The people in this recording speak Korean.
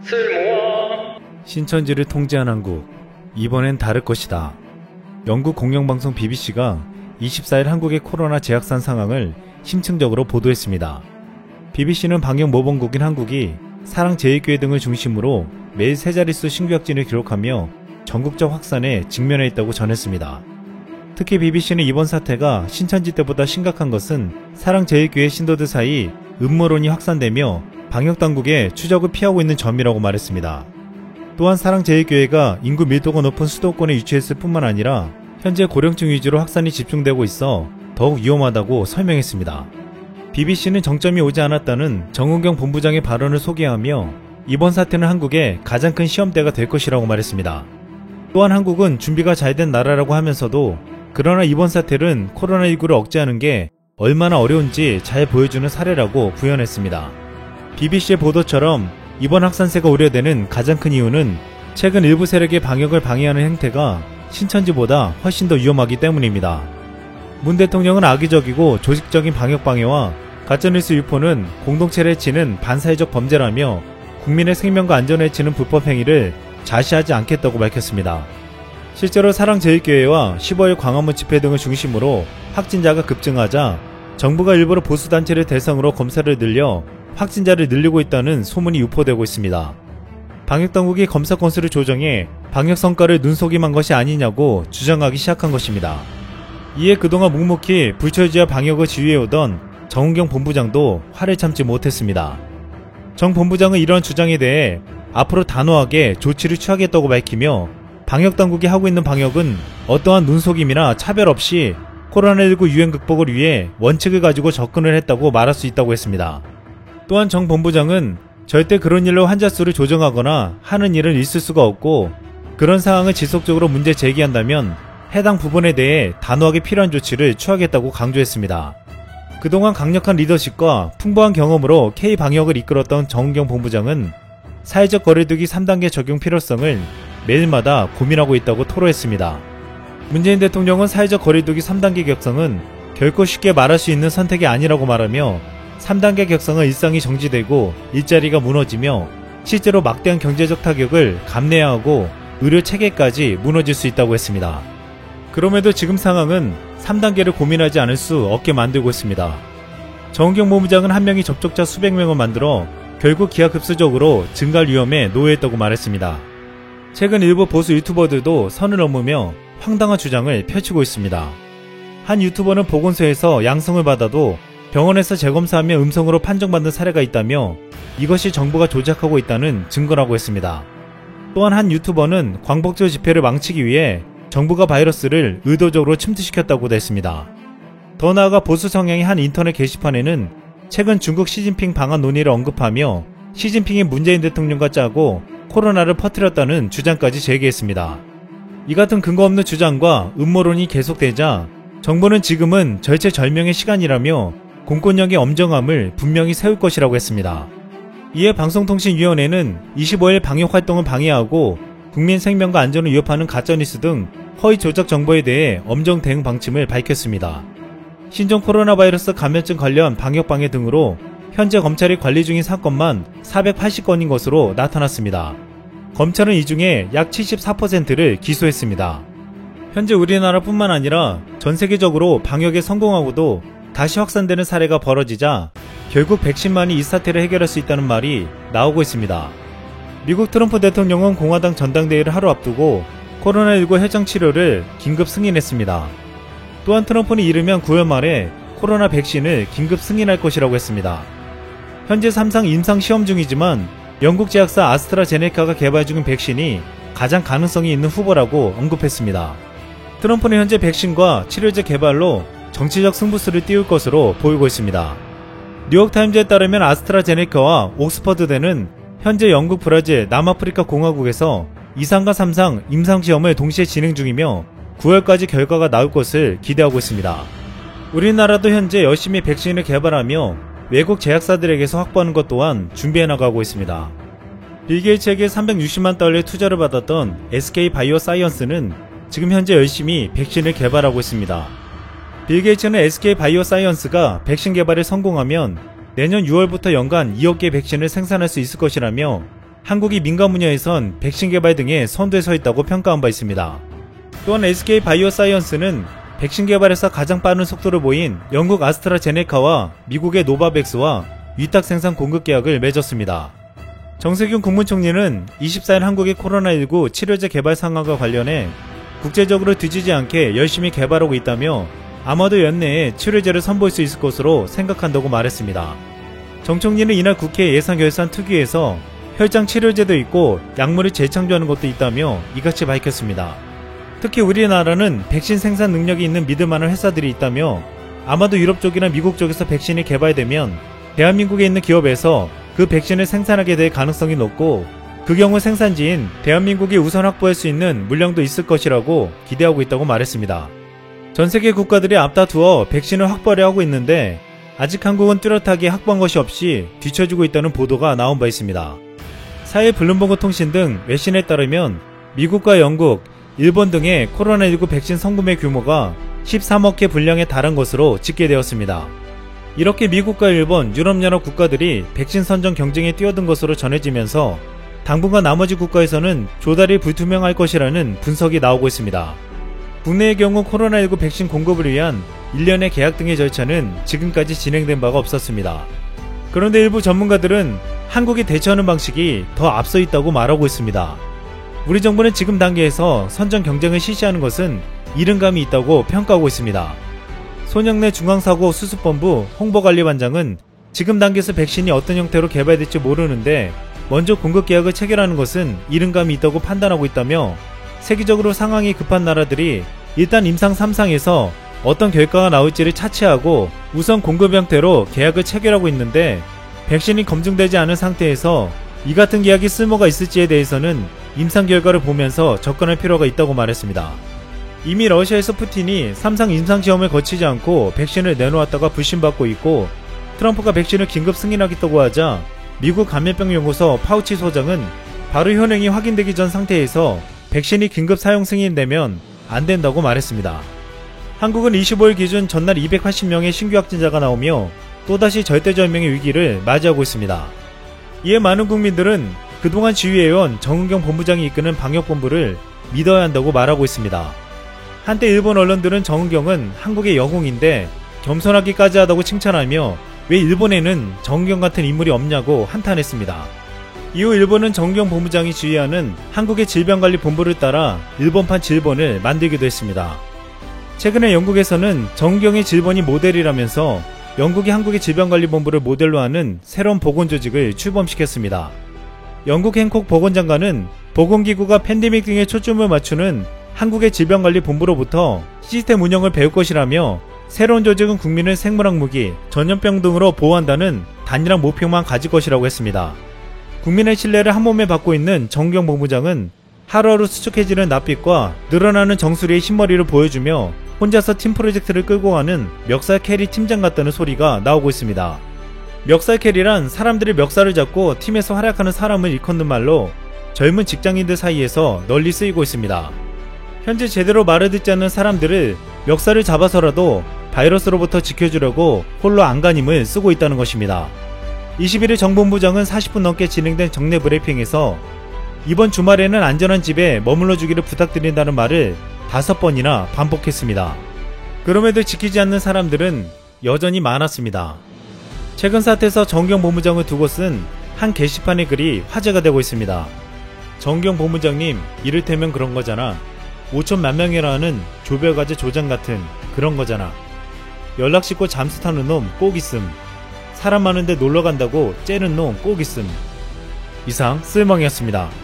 쓸모와 신천지를 통제한 한국, 이번엔 다를 것이다. 영국 공영방송 BBC가 24일 한국의 코로나 재확산 상황을 심층적으로 보도했습니다. BBC는 방역 모범국인 한국이 사랑제일교회 등을 중심으로 매일 세 자릿수 신규 확진을 기록하며 전국적 확산에 직면해 있다고 전했습니다. 특히 BBC는 이번 사태가 신천지 때보다 심각한 것은 사랑제일교회 신도들 사이 음모론이 확산되며 방역당국의 추적을 피하고 있는 점이라고 말했습니다. 또한 사랑제일교회가 인구 밀도가 높은 수도권에 위치했을 뿐만 아니라 현재 고령층 위주로 확산이 집중되고 있어 더욱 위험하다고 설명했습니다. BBC는 정점이 오지 않았다는 정은경 본부장의 발언을 소개하며 이번 사태는 한국의 가장 큰 시험대가 될 것이라고 말했습니다. 또한 한국은 준비가 잘 된 나라라고 하면서도 그러나 이번 사태는 코로나19를 억제하는 게 얼마나 어려운지 잘 보여주는 사례라고 부연했습니다. BBC의 보도처럼 이번 확산세가 우려되는 가장 큰 이유는 최근 일부 세력의 방역을 방해하는 행태가 신천지보다 훨씬 더 위험하기 때문입니다. 문 대통령은 악의적이고 조직적인 방역 방해와 가짜뉴스 유포는 공동체를 해치는 반사회적 범죄라며 국민의 생명과 안전을 해치는 불법 행위를 자시하지 않겠다고 밝혔습니다. 실제로 사랑제일교회와 15일 광화문 집회 등을 중심으로 확진자가 급증하자 정부가 일부러 보수단체를 대상으로 검사를 늘려 확진자를 늘리고 있다는 소문이 유포되고 있습니다. 방역당국이 검사 건수를 조정해 방역 성과를 눈속임한 것이 아니냐고 주장하기 시작한 것입니다. 이에 그동안 묵묵히 불철주야 방역을 지휘해오던 정은경 본부장도 화를 참지 못했습니다. 정 본부장은 이런 주장에 대해 앞으로 단호하게 조치를 취하겠다고 밝히며 방역당국이 하고 있는 방역은 어떠한 눈속임이나 차별 없이 코로나19 유행 극복을 위해 원칙을 가지고 접근을 했다고 말할 수 있다고 했습니다. 또한 정 본부장은 절대 그런 일로 환자 수를 조정하거나 하는 일은 있을 수가 없고 그런 상황을 지속적으로 문제 제기한다면 해당 부분에 대해 단호하게 필요한 조치를 취하겠다고 강조했습니다. 그동안 강력한 리더십과 풍부한 경험으로 K방역을 이끌었던 정은경 본부장은 사회적 거리두기 3단계 적용 필요성을 매일마다 고민하고 있다고 토로했습니다. 문재인 대통령은 사회적 거리두기 3단계 격상은 결코 쉽게 말할 수 있는 선택이 아니라고 말하며 3단계 격상은 일상이 정지되고 일자리가 무너지며 실제로 막대한 경제적 타격을 감내해야 하고 의료 체계까지 무너질 수 있다고 했습니다. 그럼에도 지금 상황은 3단계를 고민하지 않을 수 없게 만들고 있습니다. 정은경 본부장은 한 명이 접촉자 수백 명을 만들어 결국 기하급수적으로 증가할 위험에 놓여있다고 말했습니다. 최근 일부 보수 유튜버들도 선을 넘으며 황당한 주장을 펼치고 있습니다. 한 유튜버는 보건소에서 양성을 받아도 병원에서 재검사하며 음성으로 판정받는 사례가 있다며 이것이 정부가 조작하고 있다는 증거라고 했습니다. 또한 한 유튜버는 광복절 집회를 망치기 위해 정부가 바이러스를 의도적으로 침투시켰다고도 했습니다. 더 나아가 보수 성향의 한 인터넷 게시판에는 최근 중국 시진핑 방한 논의를 언급하며 시진핑이 문재인 대통령과 짜고 코로나를 퍼뜨렸다는 주장까지 제기했습니다. 이 같은 근거 없는 주장과 음모론이 계속되자 정부는 지금은 절체절명의 시간이라며 공권력의 엄정함을 분명히 세울 것이라고 했습니다. 이에 방송통신위원회는 25일 방역활동을 방해하고 국민 생명과 안전을 위협하는 가짜뉴스 등 허위 조작 정보에 대해 엄정 대응 방침을 밝혔습니다. 신종 코로나 바이러스 감염증 관련 방역 방해 등으로 현재 검찰이 관리 중인 사건만 480건인 것으로 나타났습니다. 검찰은 이 중에 약 74%를 기소했습니다. 현재 우리나라뿐만 아니라 전 세계적으로 방역에 성공하고도 다시 확산되는 사례가 벌어지자 결국 백신만이 이 사태를 해결할 수 있다는 말이 나오고 있습니다. 미국 트럼프 대통령은 공화당 전당대회를 하루 앞두고 코로나19 혈장 치료를 긴급 승인했습니다. 또한 트럼프는 이르면 9월 말에 코로나 백신을 긴급 승인할 것이라고 했습니다. 현재 3상 임상 시험 중이지만 영국 제약사 아스트라제네카가 개발 중인 백신이 가장 가능성이 있는 후보라고 언급했습니다. 트럼프는 현재 백신과 치료제 개발로 정치적 승부수를 띄울 것으로 보이고 있습니다. 뉴욕타임즈에 따르면 아스트라제네카와 옥스퍼드대는 현재 영국, 브라질, 남아프리카 공화국에서 2상과 3상 임상시험을 동시에 진행 중이며 9월까지 결과가 나올 것을 기대하고 있습니다. 우리나라도 현재 열심히 백신을 개발하며 외국 제약사들에게서 확보하는 것 또한 준비해 나가고 있습니다. 빌 게이츠에게 360만 달러의 투자를 받았던 SK바이오사이언스는 지금 현재 열심히 백신을 개발하고 있습니다. 빌 게이츠는 SK바이오사이언스가 백신 개발에 성공하면 내년 6월부터 연간 2억 개 백신을 생산할 수 있을 것이라며 한국이 민간 분야에선 백신 개발 등의 선두에 서 있다고 평가한 바 있습니다. 또한 SK 바이오사이언스는 백신 개발에서 가장 빠른 속도를 보인 영국 아스트라제네카와 미국의 노바백스와 위탁 생산 공급 계약을 맺었습니다. 정세균 국무총리는 24일 한국의 코로나19 치료제 개발 상황과 관련해 국제적으로 뒤지지 않게 열심히 개발하고 있다며 아마도 연내에 치료제를 선보일 수 있을 것으로 생각한다고 말했습니다. 정 총리는 이날 국회 예산결산특위에서 혈장 치료제도 있고 약물을 재창조하는 것도 있다며 이같이 밝혔습니다. 특히 우리나라는 백신 생산 능력이 있는 믿을만한 회사들이 있다며 아마도 유럽 쪽이나 미국 쪽에서 백신이 개발되면 대한민국에 있는 기업에서 그 백신을 생산하게 될 가능성이 높고 그 경우 생산지인 대한민국이 우선 확보할 수 있는 물량도 있을 것이라고 기대하고 있다고 말했습니다. 전세계 국가들이 앞다투어 백신을 확보하려 하고 있는데 아직 한국은 뚜렷하게 확보한 것이 없이 뒤처지고 있다는 보도가 나온 바 있습니다. 사일 블룸버그 통신 등 외신에 따르면 미국과 영국, 일본 등의 코로나19 백신 선구매 규모가 13억 회 분량에 달한 것으로 집계되었습니다. 이렇게 미국과 일본, 유럽연합 국가들이 백신 선정 경쟁에 뛰어든 것으로 전해지면서 당분간 나머지 국가에서는 조달이 불투명할 것이라는 분석이 나오고 있습니다. 국내의 경우 코로나19 백신 공급을 위한 일련의 계약 등의 절차는 지금까지 진행된 바가 없었습니다. 그런데 일부 전문가들은 한국이 대처하는 방식이 더 앞서 있다고 말하고 있습니다. 우리 정부는 지금 단계에서 선정 경쟁을 실시하는 것은 이른감이 있다고 평가하고 있습니다. 손영래 중앙사고수습본부 홍보관리반장은 지금 단계에서 백신이 어떤 형태로 개발될지 모르는데 먼저 공급 계약을 체결하는 것은 이른감이 있다고 판단하고 있다며 세계적으로 상황이 급한 나라들이 일단 임상 3상에서 어떤 결과가 나올지를 차치하고 우선 공급 형태로 계약을 체결하고 있는데 백신이 검증되지 않은 상태에서 이 같은 계약이 쓸모가 있을지에 대해서는 임상 결과를 보면서 접근할 필요가 있다고 말했습니다. 이미 러시아에서 푸틴이 3상 임상시험을 거치지 않고 백신을 내놓았다가 불신받고 있고 트럼프가 백신을 긴급 승인하겠다고 하자 미국 감염병연구소 파우치 소장은 바로 효능이 확인되기 전 상태에서 백신이 긴급 사용 승인되면 안 된다고 말했습니다. 한국은 25일 기준 전날 280명의 신규 확진자가 나오며 또다시 절대절명의 위기를 맞이하고 있습니다. 이에 많은 국민들은 그동안 지휘해온 정은경 본부장이 이끄는 방역본부를 믿어야 한다고 말하고 있습니다. 한때 일본 언론들은 정은경은 한국의 영웅인데 겸손하기까지 하다고 칭찬하며 왜 일본에는 정은경 같은 인물이 없냐고 한탄했습니다. 이후 일본은 정은경 본부장이 지휘하는 한국의 질병관리본부를 따라 일본판 질본을 만들기도 했습니다. 최근에 영국에서는 정은경의 질본이 모델이라면서 영국이 한국의 질병관리본부를 모델로 하는 새로운 보건조직을 출범시켰습니다. 영국 행콕 보건장관은 보건기구가 팬데믹 등에 초점을 맞추는 한국의 질병관리본부로부터 시스템 운영을 배울 것이라며 새로운 조직은 국민을 생물학 무기, 전염병 등으로 보호한다는 단일한 목표만 가질 것이라고 했습니다. 국민의 신뢰를 한몸에 받고 있는 정경 본부장은 하루하루 수축해지는 낯빛과 늘어나는 정수리의 흰머리를 보여주며 혼자서 팀 프로젝트를 끌고 가는 멱살 캐리 팀장 같다는 소리가 나오고 있습니다. 멱살 캐리란 사람들이 멱살을 잡고 팀에서 활약하는 사람을 일컫는 말로 젊은 직장인들 사이에서 널리 쓰이고 있습니다. 현재 제대로 말을 듣지 않는 사람들을 멱살을 잡아서라도 바이러스로부터 지켜주려고 홀로 안간힘을 쓰고 있다는 것입니다. 21일 정본부장은 40분 넘게 진행된 정례 브리핑에서 이번 주말에는 안전한 집에 머물러 주기를 부탁드린다는 말을 5번이나 반복했습니다. 그럼에도 지키지 않는 사람들은 여전히 많았습니다. 최근 사태에서 정경 본부장을 두고 쓴 한 게시판의 글이 화제가 되고 있습니다. 정경 본부장님, 이를테면 그런 거잖아. 5천만 명이라는 조별과제 조장 같은 그런 거잖아. 연락 싣고 잠수 타는 놈 꼭 있음. 사람 많은데 놀러 간다고 째는 놈 꼭 있음. 이상 쓸멍이었습니다.